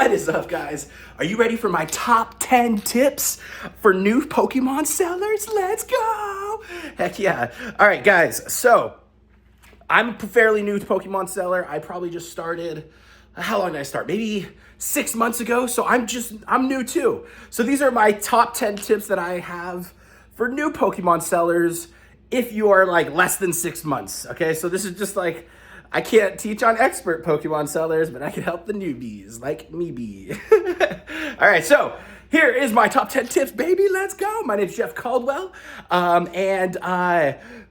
What is up, guys? Are you ready for my top 10 tips for new Pokemon sellers? Let's go! Heck yeah. All right, guys. So, I'm a fairly new Pokemon seller. I probably just started, how long did I start? Maybe 6 months ago. So I'm new too. So these are my top 10 tips that I have for new Pokemon sellers if you are like less than 6 months. Okay, so this is just like, I can't teach on expert Pokemon sellers, but I can help the newbies like me be. All right, so here is my top 10 tips, baby. Let's go. My name's Jeff Caldwell.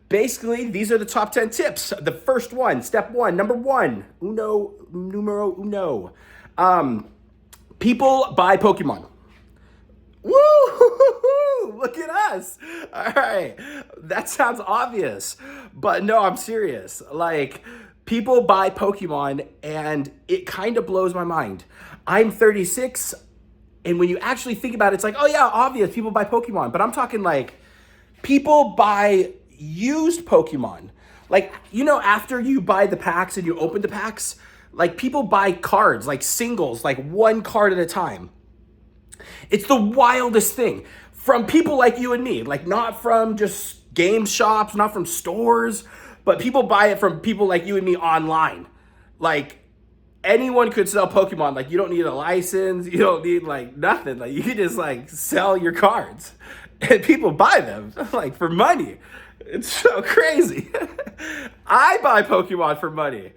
Basically, these are the top 10 tips. The first one, step one, number one, numero uno. People buy Pokemon. Woo! Look at us. All right. That sounds obvious, but no, I'm serious. Like, people buy Pokemon and it kind of blows my mind. I'm 36, and when you actually think about it, it's like, oh yeah, obvious, people buy Pokemon. But I'm talking like, people buy used Pokemon. Like, after you buy the packs and you open the packs, like people buy cards, like singles, like one card at a time. It's the wildest thing. From people like you and me, like not from just game shops, not from stores, but people buy it from people like you and me online. Like, anyone could sell Pokemon. Like, you don't need a license. You don't need like nothing. Like, you can just like sell your cards and people buy them like for money. It's so crazy. I buy Pokemon for money.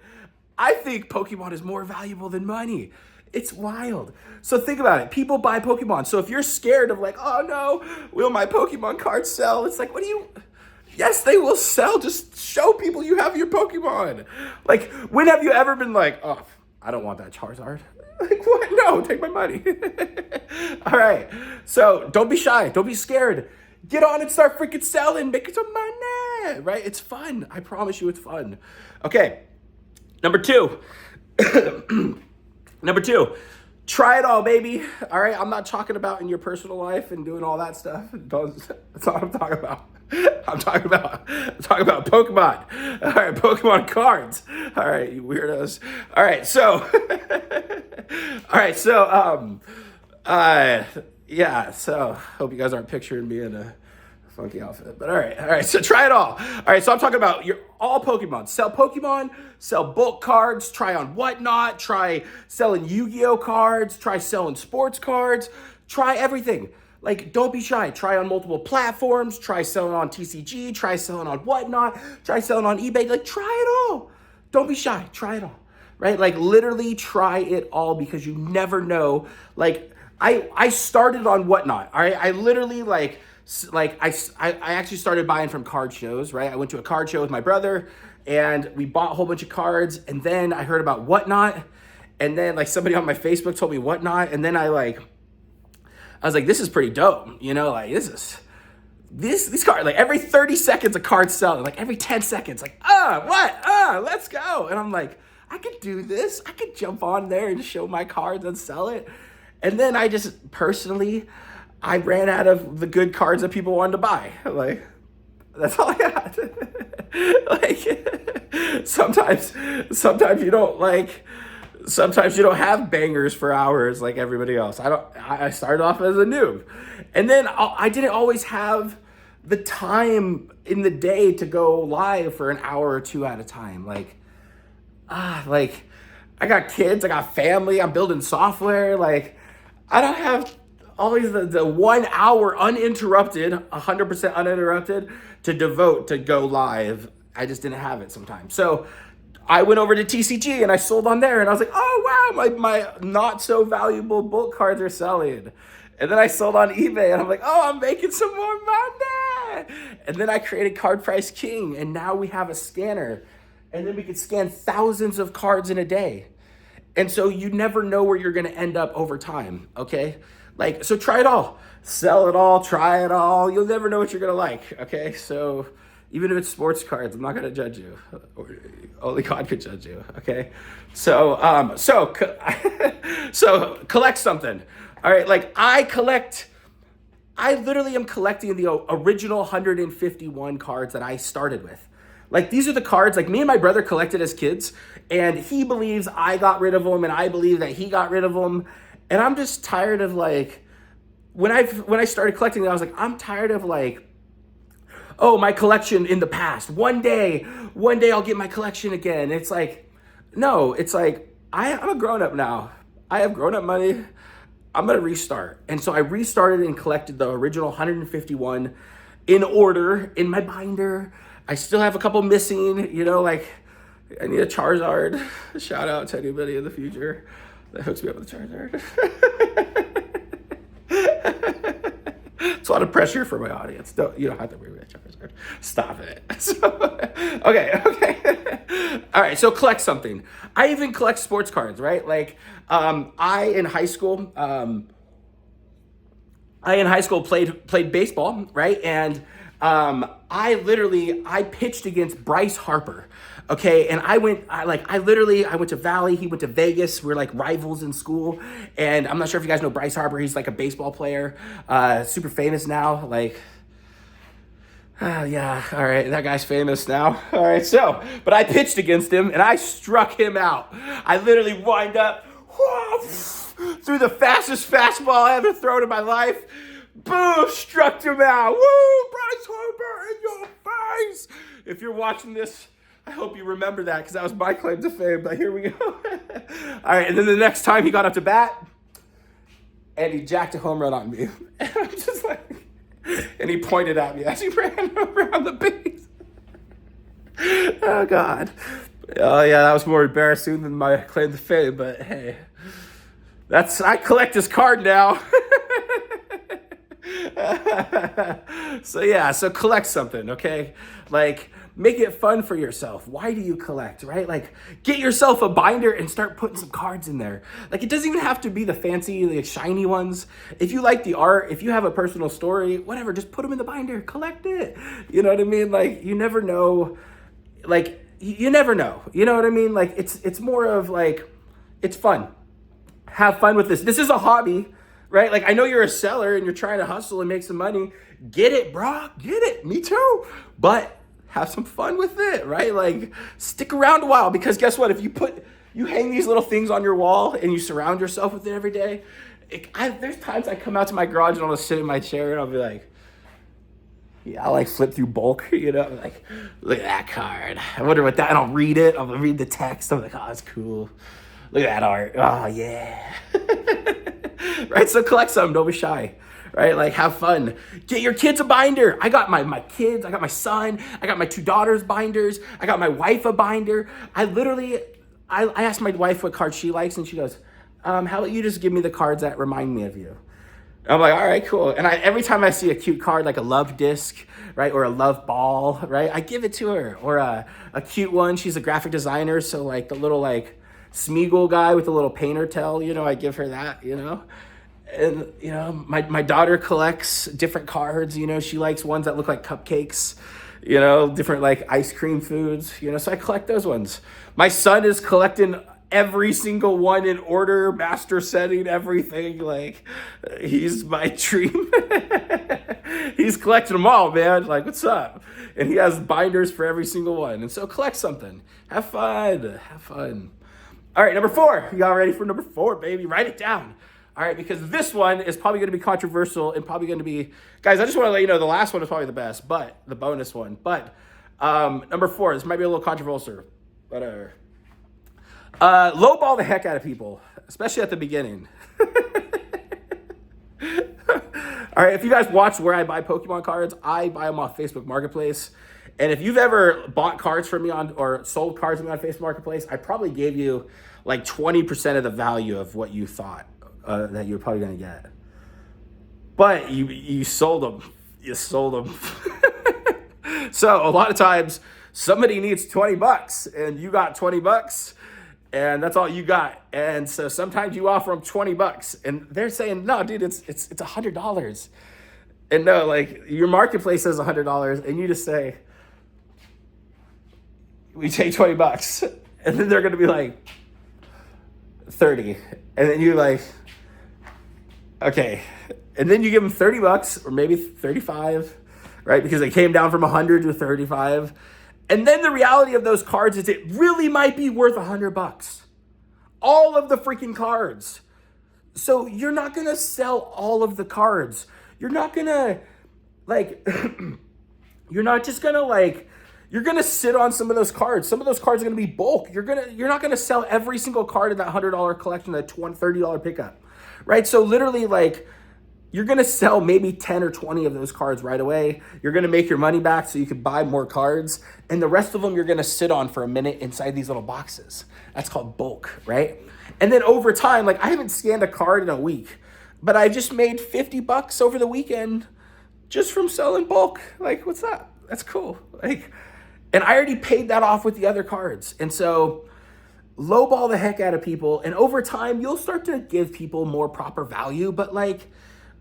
I think Pokemon is more valuable than money. It's wild. So think about it. People buy Pokemon. So if you're scared of like, oh no, will my Pokemon cards sell? It's like, yes, they will sell. Just show people you have your Pokemon. Like, when have you ever been like, oh, I don't want that Charizard? Like, what? No, take my money. All right. So don't be shy. Don't be scared. Get on and start freaking selling. Make some money. Right? It's fun. I promise you it's fun. Okay. Number two. Number two. Try it all, baby. All right. I'm not talking about in your personal life and doing all that stuff. That's not what I'm talking about. I'm talking about Pokemon. All right, Pokemon cards. All right, you weirdos. All right, yeah. So hope you guys aren't picturing me in a funky outfit, but all right. So try it all. All right, so I'm talking about all Pokemon. Sell Pokemon, sell bulk cards, try on Whatnot, try selling Yu-Gi-Oh cards, try selling sports cards, try everything. Like, don't be shy. Try on multiple platforms. Try selling on TCG. Try selling on Whatnot. Try selling on eBay. Like, try it all. Don't be shy. Try it all. Right? Like, literally try it all, because you never know. Like, I started on Whatnot. All right? I literally, I actually started buying from card shows, right? I went to a card show with my brother, and we bought a whole bunch of cards, and then I heard about Whatnot, and then, like, somebody on my Facebook told me Whatnot, and then I was like, this is pretty dope. Like, these cards, like every 30 seconds a card selling, like every 10 seconds, like, let's go. And I'm like, I could do this. I could jump on there and show my cards and sell it. And then I just personally, I ran out of the good cards that people wanted to buy. Like, that's all I got. Like, sometimes you don't sometimes you don't have bangers for hours like everybody else. I started off as a noob. And then I didn't always have the time in the day to go live for an hour or two at a time. Like, I got kids, I got family, I'm building software. Like, I don't have always the 1 hour uninterrupted, 100% uninterrupted to devote to go live. I just didn't have it sometimes. So I went over to TCG and I sold on there, and I was like, oh wow, my not so valuable bulk cards are selling. And then I sold on eBay, and I'm like, oh, I'm making some more money. And then I created Card Price King, and now we have a scanner, and then we can scan thousands of cards in a day. And so you never know where you're gonna end up over time, okay? Like, so try it all. Sell it all, try it all. You'll never know what you're gonna like, okay? So even if it's sports cards, I'm not gonna judge you. Only God could judge you, okay? So collect something. All right, like I literally am collecting the original 151 cards that I started with. Like, these are the cards, like, me and my brother collected as kids, and he believes I got rid of them, and I believe that he got rid of them. And I'm just tired of like, when I started collecting, I was like, I'm tired of like, oh, my collection in the past. One day I'll get my collection again. It's like, no, it's like, I'm a grown up now. I have grown up money. I'm going to restart. And so I restarted and collected the original 151 in order in my binder. I still have a couple missing, like I need a Charizard. Shout out to anybody in the future that hooks me up with a Charizard. It's a lot of pressure for my audience. You don't have to bring me a Charizard. Stop it. Okay. All right, so collect something. I even collect sports cards, right? Like, I in high school played baseball, right? And I pitched against Bryce Harper. Okay, and I went to Valley, he went to Vegas. We're like rivals in school. And I'm not sure if you guys know Bryce Harper. He's like a baseball player, super famous now. Like, yeah, all right, that guy's famous now. All right, but I pitched against him and I struck him out. I literally wind up, threw the fastest fastball I ever thrown in my life. Boom, struck him out. Woo, Bryce Harper in your face. If you're watching this, I hope you remember that because that was my claim to fame, but here we go. All right, and then the next time he got up to bat, and he jacked a home run on me. And I'm just like, and he pointed at me as he ran around the base. Oh, God. Oh, yeah, that was more embarrassing than my claim to fame, but hey, I collect his card now. So collect something, okay? Like, make it fun for yourself. Why do you collect, right? Like, get yourself a binder and start putting some cards in there. Like, it doesn't even have to be the fancy, like, shiny ones. If you like the art, if you have a personal story, whatever, just put them in the binder, collect it. You know what I mean? Like, you never know. Like, you never know. You know what I mean? Like, it's more of, like, it's fun. Have fun with this. This is a hobby, right? Like, I know you're a seller and you're trying to hustle and make some money. Get it, bro. Get it. Me too. But have some fun with it, right? Like, stick around a while because guess what? If you hang these little things on your wall and you surround yourself with it every day, there's times I come out to my garage and I'll just sit in my chair and I'll be like, yeah, I'll like flip through bulk, like, look at that card. I wonder what that, and I'll read it. I'll read the text. I'm like, oh, that's cool. Look at that art. Oh, yeah. Right? So collect some. Don't be shy. Right? Like, have fun. Get your kids a binder. I got my kids. I got my son. I got my 2 daughters binders. I got my wife a binder. I asked my wife what cards she likes, and she goes, how about you just give me the cards that remind me of you? I'm like, all right, cool. And every time I see a cute card, like a love disc, right, or a love ball, right, I give it to her. Or a cute one. She's a graphic designer, so like the little like Smeagol guy with the little painter tail, I give her that, And, my daughter collects different cards, she likes ones that look like cupcakes, different like ice cream foods, so I collect those ones. My son is collecting every single one in order, master setting, everything. Like, he's my dream. He's collecting them all, man. Like, what's up? And he has binders for every single one. And so collect something. Have fun. Have fun. All right, number 4. You all ready for number 4, baby? Write it down. All right, because this one is probably going to be controversial and probably going to be... Guys, I just want to let you know the last one is probably the best, but the bonus one. But number 4, this might be a little controversial. Whatever. Lowball the heck out of people, especially at the beginning. All right, if you guys watch where I buy Pokemon cards, I buy them off Facebook Marketplace. And if you've ever bought cards from me or sold cards from me on Facebook Marketplace, I probably gave you like 20% of the value of what you thought that you were probably going to get. But you sold them. You sold them. So a lot of times somebody needs $20 and you got $20 and that's all you got. And so sometimes you offer them $20 and they're saying, no, dude, it's $100. And no, like your marketplace says $100 and you just say, we take $20. And then they're going to be like 30. And then you're like, okay. And then you give them $30 or maybe 35, right? Because they came down from 100 to 35. And then the reality of those cards is it really might be worth $100. All of the freaking cards. So you're not gonna sell all of the cards. You're not gonna like you're not just gonna like you're gonna sit on some of those cards. Some of those cards are gonna be bulk. You're not gonna sell every single card in that $100 collection, that $30 pickup. Right? So literally like you're gonna sell maybe 10 or 20 of those cards right away. You're gonna make your money back so you can buy more cards. And the rest of them you're gonna sit on for a minute inside these little boxes. That's called bulk, right? And then over time, like I haven't scanned a card in a week, but I just made $50 over the weekend just from selling bulk. Like, what's that? That's cool. Like, and I already paid that off with the other cards. And so lowball the heck out of people. And over time, you'll start to give people more proper value. But like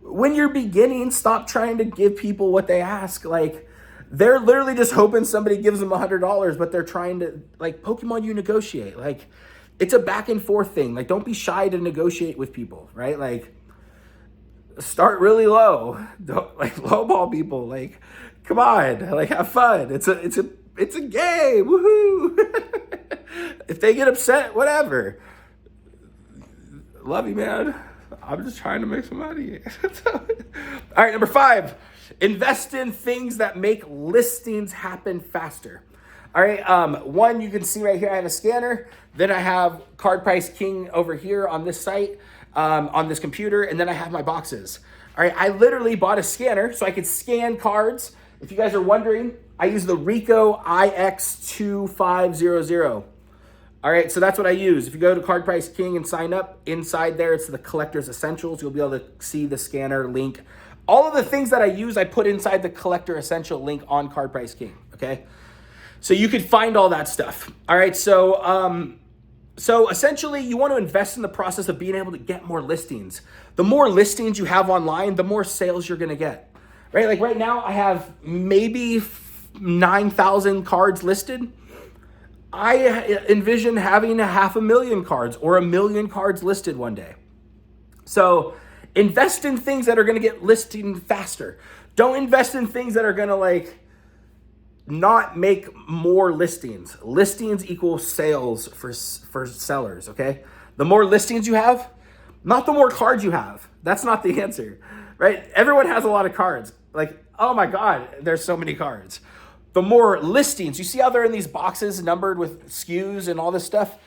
when you're beginning, stop trying to give people what they ask. Like they're literally just hoping somebody gives them $100, but they're trying to, like, Pokemon, you negotiate. Like it's a back and forth thing. Like don't be shy to negotiate with people, right? Like start really low. Don't, like lowball people. Like come on, like have fun. It's a game. Woohoo! If they get upset, whatever. Love you, man. I'm just trying to make some money. All right, number 5, invest in things that make listings happen faster. All right, one, you can see right here, I have a scanner. Then I have Card Price King over here on this site, on this computer, and then I have my boxes. All right, I literally bought a scanner so I could scan cards. If you guys are wondering, I use the Ricoh IX2500. All right, so that's what I use. If you go to Card Price King and sign up, inside there, it's the Collector's Essentials. You'll be able to see the scanner link. All of the things that I use, I put inside the Collector Essential link on Card Price King, okay? So you could find all that stuff. All right, so essentially you want to invest in the process of being able to get more listings. The more listings you have online, the more sales you're going to get, right? Like right now I have maybe 9,000 cards listed. I envision having 500,000 cards or 1 million cards listed one day. So invest in things that are going to get listing faster. Don't invest in things that are going to like not make more listings. Listings equal sales for sellers, okay? The more listings you have, not the more cards you have. That's not the answer, right? Everyone has a lot of cards. Like, oh my God, there's so many cards. The more listings, you see how they're in these boxes numbered with SKUs and all this stuff?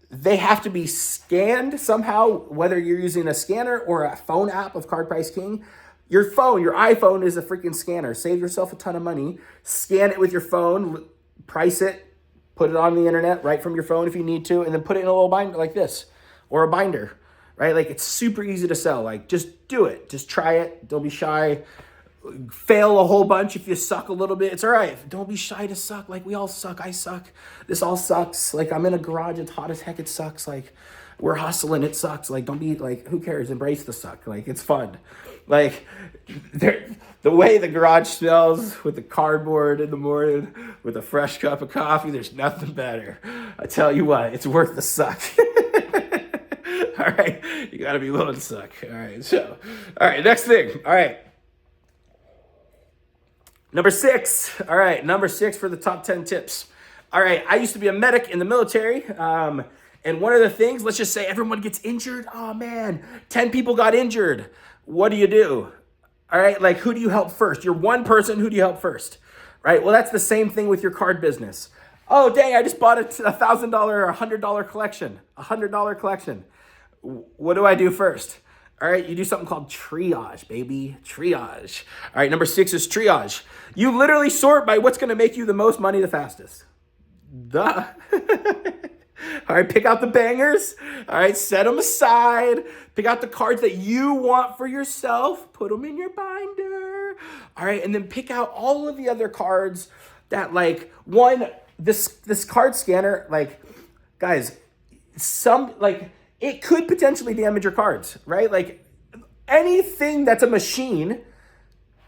They have to be scanned somehow, whether you're using a scanner or a phone app of Card Price King. Your phone, your iPhone is a freaking scanner. Save yourself a ton of money. Scan it with your phone, price it, put it on the internet right from your phone if you need to, and then put it in a little binder like this or a binder, right? Like it's super easy to sell. Like just do it. Just try it. Don't be shy. Fail a whole bunch if you suck a little bit. It's all right. Don't be shy to suck. Like we all suck. I suck. This all sucks. Like I'm in a garage. It's hot as heck. It sucks. Like we're hustling. It sucks. Like don't be like, who cares? Embrace the suck. Like it's fun. Like the way the garage smells with the cardboard in the morning with a fresh cup of coffee, there's nothing better. I tell you what, it's worth the suck. All right. You got to be willing to suck. All right. So, all right. Next thing. All right. Number 6. All right, number 6 for the top 10 tips. All right, I used to be a medic in the military. And one of the things, let's just say everyone gets injured. Oh man, 10 people got injured. What do? All right, like who do you help first? You're one person, who do you help first? Right, well, that's the same thing with your card business. Oh, dang, I just bought a $1,000 or $100 collection, $100 collection. What do I do first? All right, you do something called triage, baby. Triage. All right, number 6 is triage. You literally sort by what's going to make you the most money the fastest. Duh. All right, pick out the bangers. All right, set them aside. Pick out the cards that you want for yourself. Put them in your binder. All right, and then pick out all of the other cards that, like, this card scanner, like, guys, it could potentially damage your cards, right? Like anything that's a machine,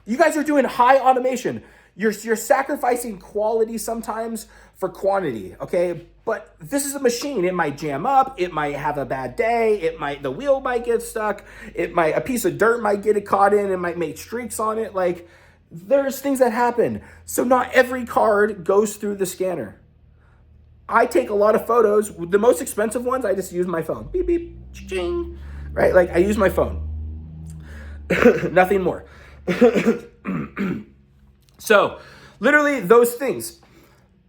you guys are doing high automation. You're sacrificing quality sometimes for quantity, okay? But this is a machine. It might jam up. It might have a bad day. The wheel might get stuck. A piece of dirt might get it caught in. It might make streaks on it. Like there's things that happen. So not every card goes through the scanner. I take a lot of photos. The most expensive ones, I just use my phone. Beep, beep, ching. right? Like I use my phone, nothing more. So literally those things.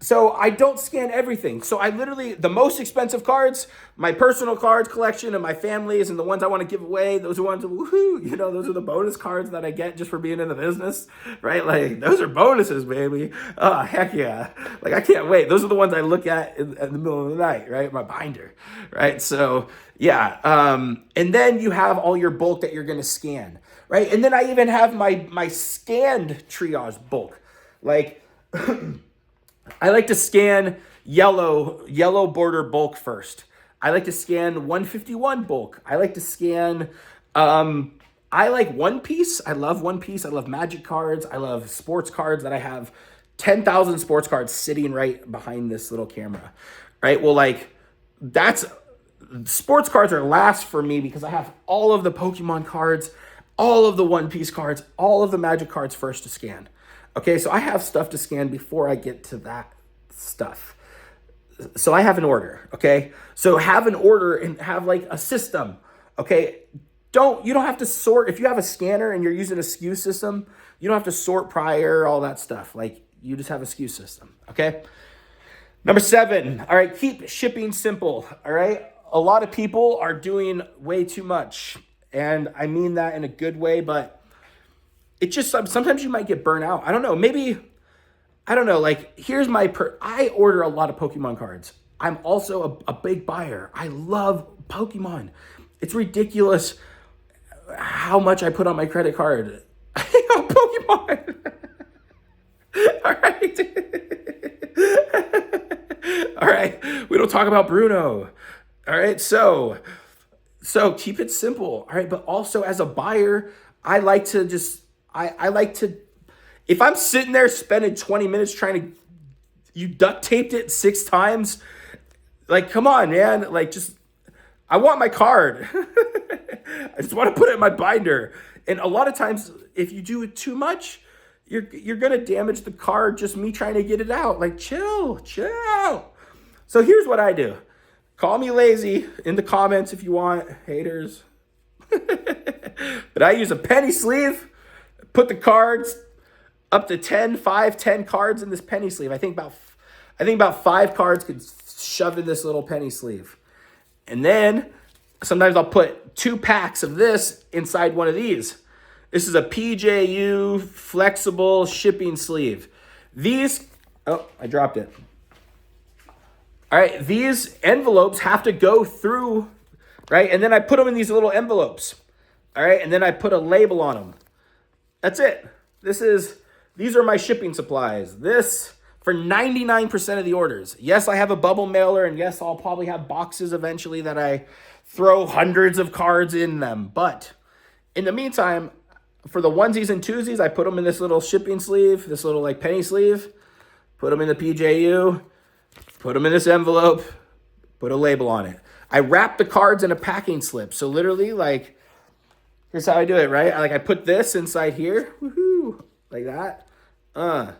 So I don't scan everything. So I literally, the most expensive cards, my personal cards collection and my family's and the ones I want to give away, those are ones, woohoo, those are the bonus cards that I get just for being in the business, right? Like those are bonuses, baby. Oh, heck yeah. Like I can't wait. Those are the ones I look at in the middle of the night, right? My binder, right? So yeah. And then you have all your bulk that you're going to scan, right? And then I even have my scanned triage bulk. Like, I like to scan yellow border bulk first. I like to scan 151 bulk. I like to scan, I like One Piece. I love One Piece. I love Magic cards. I love sports cards that I have 10,000 sports cards sitting right behind this little camera, right? Well, like sports cards are last for me because I have all of the Pokemon cards, all of the One Piece cards, all of the Magic cards first to scan. Okay, so I have stuff to scan before I get to that stuff. So I have an order, okay? So have an order and have like a system, okay? You don't have to sort. If you have a scanner and you're using a SKU system, you don't have to sort prior, all that stuff. Like you just have a SKU system, okay? Number 7, all right, keep shipping simple, all right? A lot of people are doing way too much, and I mean that in a good way, but it just, sometimes you might get burnt out. I don't know. Maybe, I don't know. Like, here's I order a lot of Pokemon cards. I'm also a big buyer. I love Pokemon. It's ridiculous how much I put on my credit card. Pokemon. All right. All right. We don't talk about Bruno. All right. So keep it simple. All right. But also as a buyer, I like to if I'm sitting there spending 20 minutes you duct taped it 6 times, like, come on, man. Like, I want my card. I just want to put it in my binder. And a lot of times, if you do it too much, you're going to damage the card, just me trying to get it out. Like, chill. So here's what I do. Call me lazy in the comments if you want, haters. But I use a penny sleeve. Put the cards up to 10 cards in this penny sleeve. I think about 5 cards could shove in this little penny sleeve. And then sometimes I'll put 2 packs of this inside one of these. This is a PJU flexible shipping sleeve. I dropped it. All right, these envelopes have to go through, right? And then I put them in these little envelopes. All right, and then I put a label on them. That's it. These are my shipping supplies. This for 99% of the orders. Yes, I have a bubble mailer, and yes, I'll probably have boxes eventually that I throw hundreds of cards in them. But in the meantime, for the onesies and twosies, I put them in this little shipping sleeve, this little like penny sleeve, put them in the PJU, put them in this envelope, put a label on it. I wrap the cards in a packing slip. So literally, like, here's how I do it, right? I put this inside here, woohoo, like that, and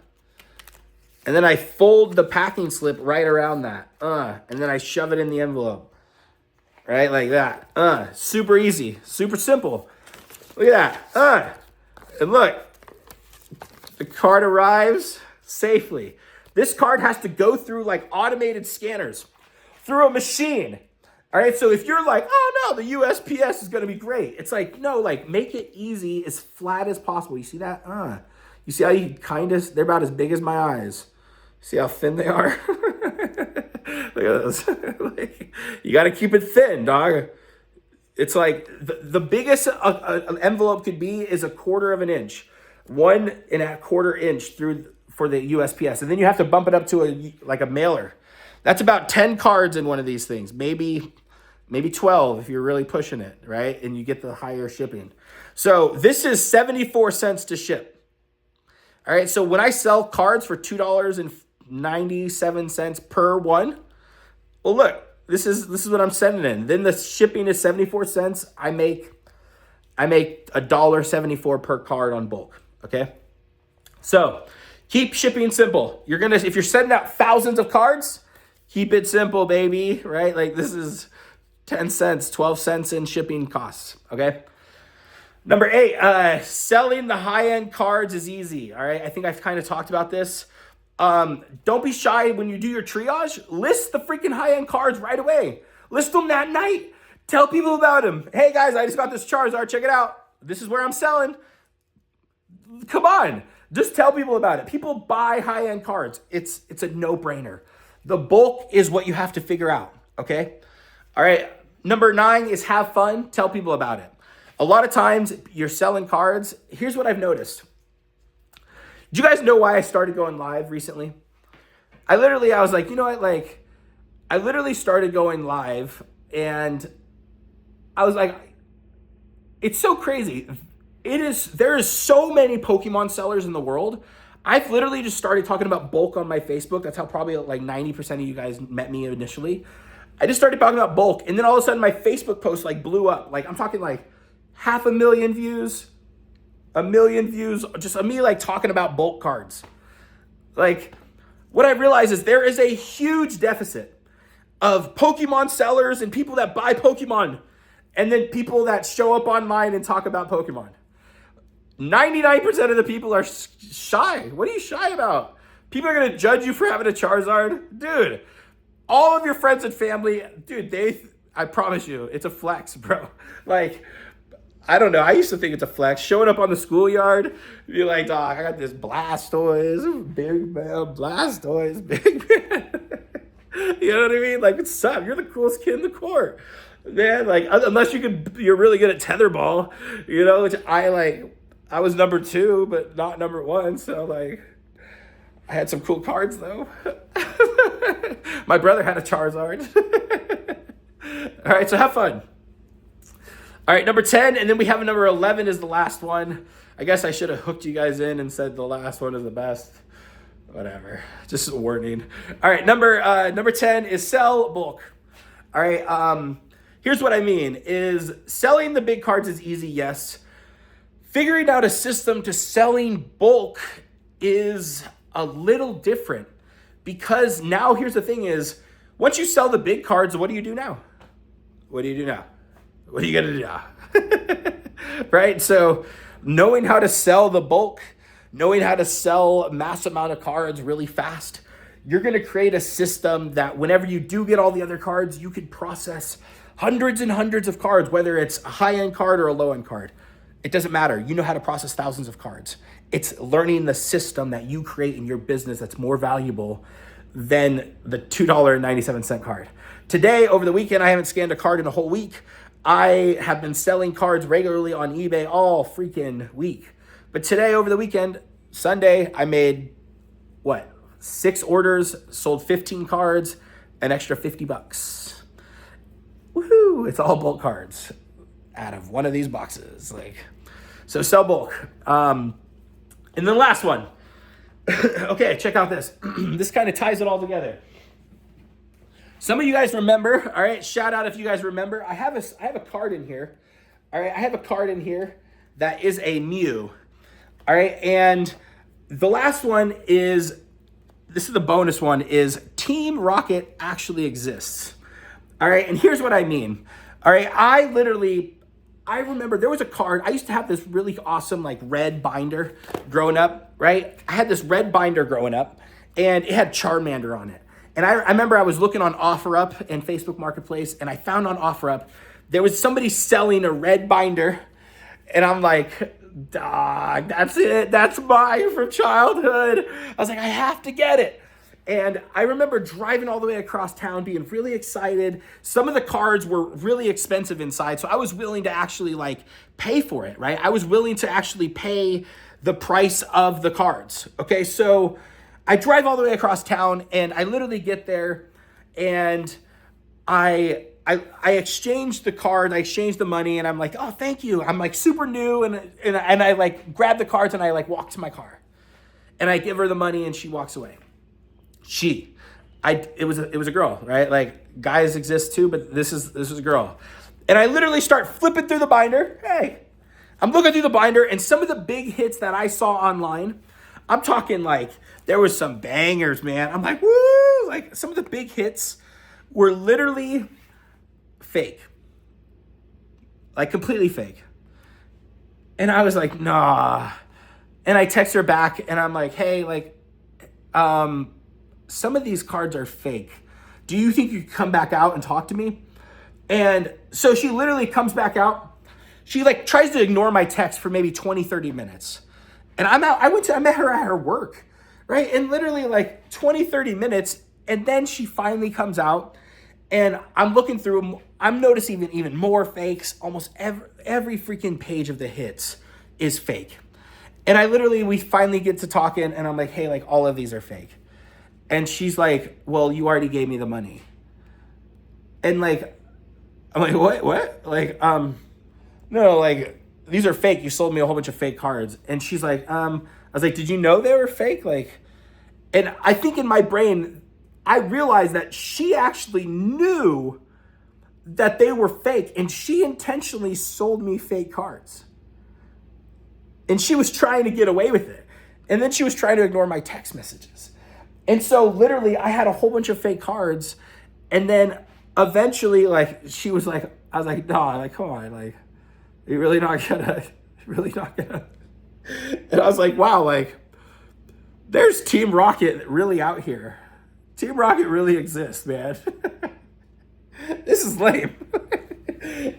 then I fold the packing slip right around that, and then I shove it in the envelope, right, like that, super easy, super simple. Look at that, and look, the card arrives safely. This card has to go through like automated scanners, through a machine. All right, so if you're like, oh no, the USPS is gonna be great. It's like, no, like make it easy, as flat as possible. You see that? You see how they're about as big as my eyes. See how thin they are? Look at those. Like, you gotta keep it thin, dog. It's like the biggest an envelope could be is 1/4 of an inch. 1.25 inch for the USPS. And then you have to bump it up to a mailer. That's about 10 cards in one of these things. Maybe 12 if you're really pushing it, right? And you get the higher shipping. So this is 74 cents to ship. All right, so when I sell cards for $2.97 per one, well, look, this is what I'm sending in. Then the shipping is 74 cents. I make $1.74 per card on bulk, okay? So keep shipping simple. If you're sending out thousands of cards, keep it simple, baby, right? Like this is 10 cents, 12 cents in shipping costs, okay? Number 8, selling the high-end cards is easy, all right? I think I've kind of talked about this. Don't be shy when you do your triage. List the freaking high-end cards right away. List them that night. Tell people about them. Hey, guys, I just got this Charizard. Check it out. This is where I'm selling. Come on. Just tell people about it. People buy high-end cards. It's a no-brainer. The bulk is what you have to figure out, okay? All right, number 9 is have fun. Tell people about it. A lot of times you're selling cards. Here's what I've noticed. Do you guys know why I started going live recently? I was like, you know what? Like, I literally started going live and I was like, it's so crazy. There is so many Pokemon sellers in the world. I've literally just started talking about bulk on my Facebook. That's how probably like 90% of you guys met me initially. I just started talking about bulk, and then all of a sudden my Facebook post like blew up. Like I'm talking like 500,000 views, 1 million views, just of me like talking about bulk cards. Like what I realized is there is a huge deficit of Pokemon sellers and people that buy Pokemon, and then people that show up online and talk about Pokemon. 99% of the people are shy. What are you shy about? People are going to judge you for having a Charizard. Dude, all of your friends and family, dude, I promise you, it's a flex, bro. Like, I don't know. I used to think it's a flex. Showing up on the schoolyard, be like, dog, I got this Blastoise, big man, Blastoise, big man. You know what I mean? Like, what's up? You're the coolest kid in the court. Man, like, unless you're really good at tetherball, you know, which I was number 2, but not number 1. So like, I had some cool cards though. My brother had a Charizard. All right, so have fun. All right, number 10, and then we have a number 11 is the last one. I guess I should have hooked you guys in and said the last one is the best. Whatever, just a warning. All right, number 10 is sell bulk. All right, here's what I mean is selling the big cards is easy, yes. Figuring out a system to selling bulk is a little different because now here's the thing is once you sell the big cards, what do you do now? What are you going to do now? Right? So knowing how to sell the bulk, knowing how to sell a mass amount of cards really fast, you're going to create a system that whenever you do get all the other cards, you can process hundreds and hundreds of cards, whether it's a high-end card or a low-end card. It doesn't matter. You know how to process thousands of cards. It's learning the system that you create in your business that's more valuable than the $2.97 card. Today, over the weekend, I haven't scanned a card in a whole week. I have been selling cards regularly on eBay all freaking week. But today, over the weekend, Sunday, I made, 6 orders, sold 15 cards, an extra $50. Woohoo! It's all bulk cards out of one of these boxes. So sell bulk. And then last one. Okay, check out this. This kind of ties it all together. Some of you guys remember, all right, shout out if you guys remember. I have a card in here. All right, I have a card in here that is a Mew. All right, and the last one is, this is the bonus one, is Team Rocket actually exists. All right, and here's what I mean. All right, I remember there was a card. I used to have this really awesome red binder growing up, right? I had this red binder growing up and it had Charmander on it. And I remember I was looking on OfferUp and Facebook Marketplace and I found on OfferUp, there was somebody selling a red binder and I'm like, dog, that's it. That's mine from childhood. I was like, I have to get it. And I remember driving all the way across town, being really excited. Some of the cards were really expensive inside, so I was willing to actually pay for it, right? I was willing to actually pay the price of the cards. Okay, so I drive all the way across town, and I literally get there, and I exchanged the card, I exchanged the money, and I'm like, oh, thank you. I'm super new, and I grab the cards, and I walk to my car, and I give her the money, and she walks away. It was a girl, right? Guys exist too, but this is a girl. And I literally start flipping through the binder. Hey, I'm looking through the binder and some of the big hits that I saw online, I'm talking there was some bangers, man. I'm like, woo! Some of the big hits were literally fake. Like completely fake. And I was like, nah. And I text her back and I'm like, hey, like, some of these cards are fake. Do you think you could come back out and talk to me? And so she literally comes back out. She like tries to ignore my text for maybe 20, 30 minutes. And I'm out. I met her at her work, right? And literally like 20, 30 minutes. And then she finally comes out and I'm looking through, I'm noticing even more fakes. Almost every freaking page of the hits is fake. And we finally get to talking and I'm like, hey, like all of these are fake. And she's like, well, you already gave me the money. And like, I'm like, what? Like, no, like these are fake. You sold me a whole bunch of fake cards. And she's like, I was like, did you know they were fake? Like, and I think in my brain, I realized that she actually knew that they were fake and she intentionally sold me fake cards. And she was trying to get away with it. And then she was trying to ignore my text messages. And so literally I had a whole bunch of fake cards. And then eventually like, she was like, I was like, nah, like, come on, like, you're really not gonna. And I was like, wow, like, there's Team Rocket really out here. Team Rocket really exists, man. This is lame.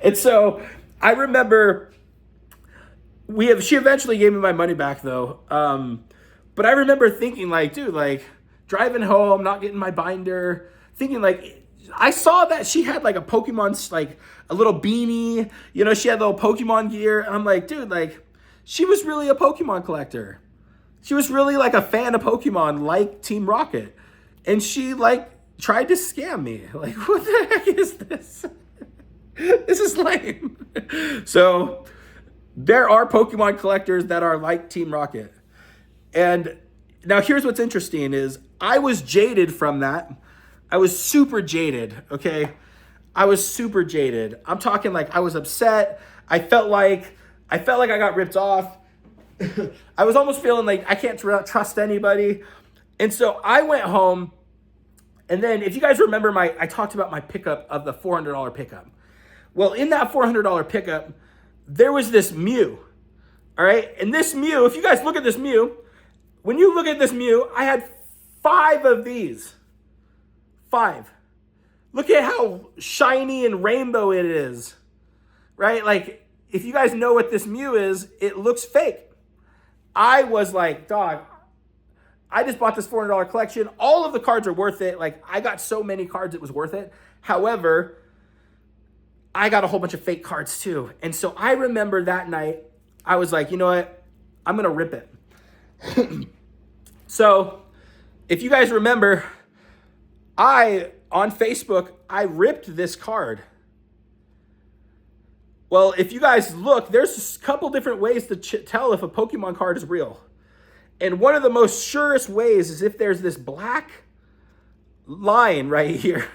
And so I remember she eventually gave me my money back though. But I remember thinking like, dude, like driving home, not getting my binder, thinking like, I saw that she had like a Pokemon, like a little beanie, you know, she had little Pokemon gear. And I'm like, dude, like she was really a Pokemon collector. She was really like a fan of Pokemon, like Team Rocket. And she like tried to scam me. Like, what the heck is this? This is lame. So there are Pokemon collectors that are like Team Rocket. And now here's what's interesting is I was jaded from that. I was super jaded, okay? I was super jaded. I'm talking like I was upset. I felt like I got ripped off. I was almost feeling like I can't trust anybody. And so I went home. And then if you guys remember I talked about my pickup of the $400 pickup. Well, in that $400 pickup, there was this Mew. All right? And this Mew, if you guys look at this Mew, when you look at this Mew, I had 5 of these. 5. Look at how shiny and rainbow it is, right? Like, if you guys know what this Mew is, it looks fake. I was like, dog, I just bought this $400 collection. All of the cards are worth it. Like, I got so many cards, it was worth it. However, I got a whole bunch of fake cards too. And so I remember that night, I was like, you know what? I'm going to rip it. So if you guys remember, on Facebook, I ripped this card. Well, if you guys look, there's a couple different ways to tell if a Pokemon card is real. And one of the most surest ways is if there's this black line right here.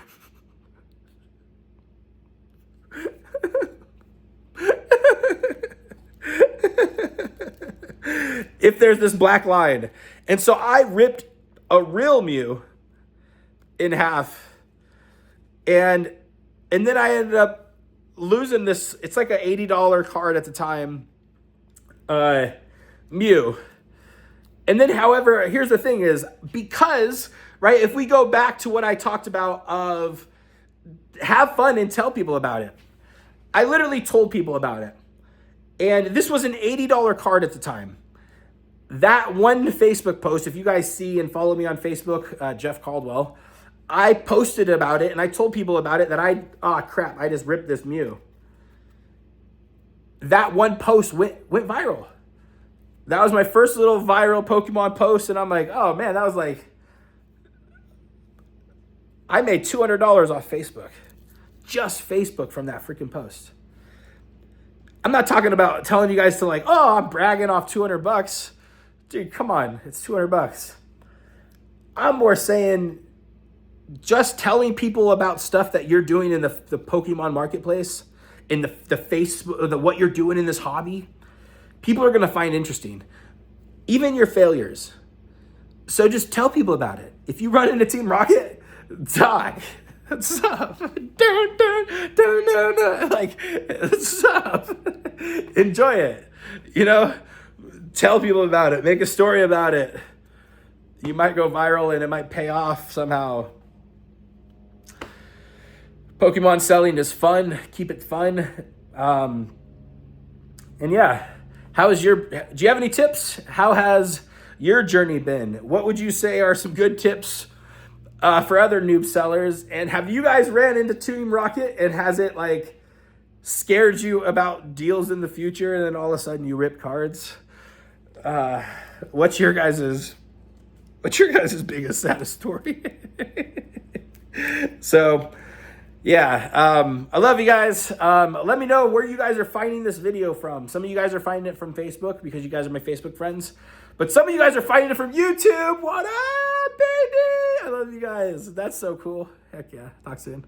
If there's this black line. And so I ripped a real Mew in half. And then I ended up losing this. It's like an $80 card at the time. Mew. And then, however, here's the thing is, because, right, if we go back to what I talked about of have fun and tell people about it. I literally told people about it. And this was an $80 card at the time. That one Facebook post, if you guys see and follow me on Facebook, Jeff Caldwell, I posted about it and I told people about it that I just ripped this Mew. That one post went viral. That was my first little viral Pokemon post. And I'm like, oh man, that was like, I made $200 off Facebook. Just Facebook from that freaking post. I'm not talking about telling you guys to like, oh, I'm bragging off $200. Dude, come on. It's $200. I'm more saying just telling people about stuff that you're doing in the Pokemon marketplace, in the Facebook, what you're doing in this hobby, people are going to find interesting. Even your failures. So just tell people about it. If you run into Team Rocket, dog, What's up? Dun, dun, dun, dun, dun. Like, what's up? Enjoy it. You know, tell people about it. Make a story about it. You might go viral and it might pay off somehow. Pokemon selling is fun. Keep it fun. And yeah, do you have any tips? How has your journey been? What would you say are some good tips for other noob sellers? And have you guys ran into Team Rocket and has it like scared you about deals in the future and then all of a sudden you rip cards? What's your guys's biggest saddest story? So yeah, I love you guys. Let me know where you guys are finding this video from. Some of you guys are finding it from Facebook because you guys are my Facebook friends. But some of you guys are finding it from YouTube. What up, baby? I love you guys. That's so cool. Heck yeah. Talk soon.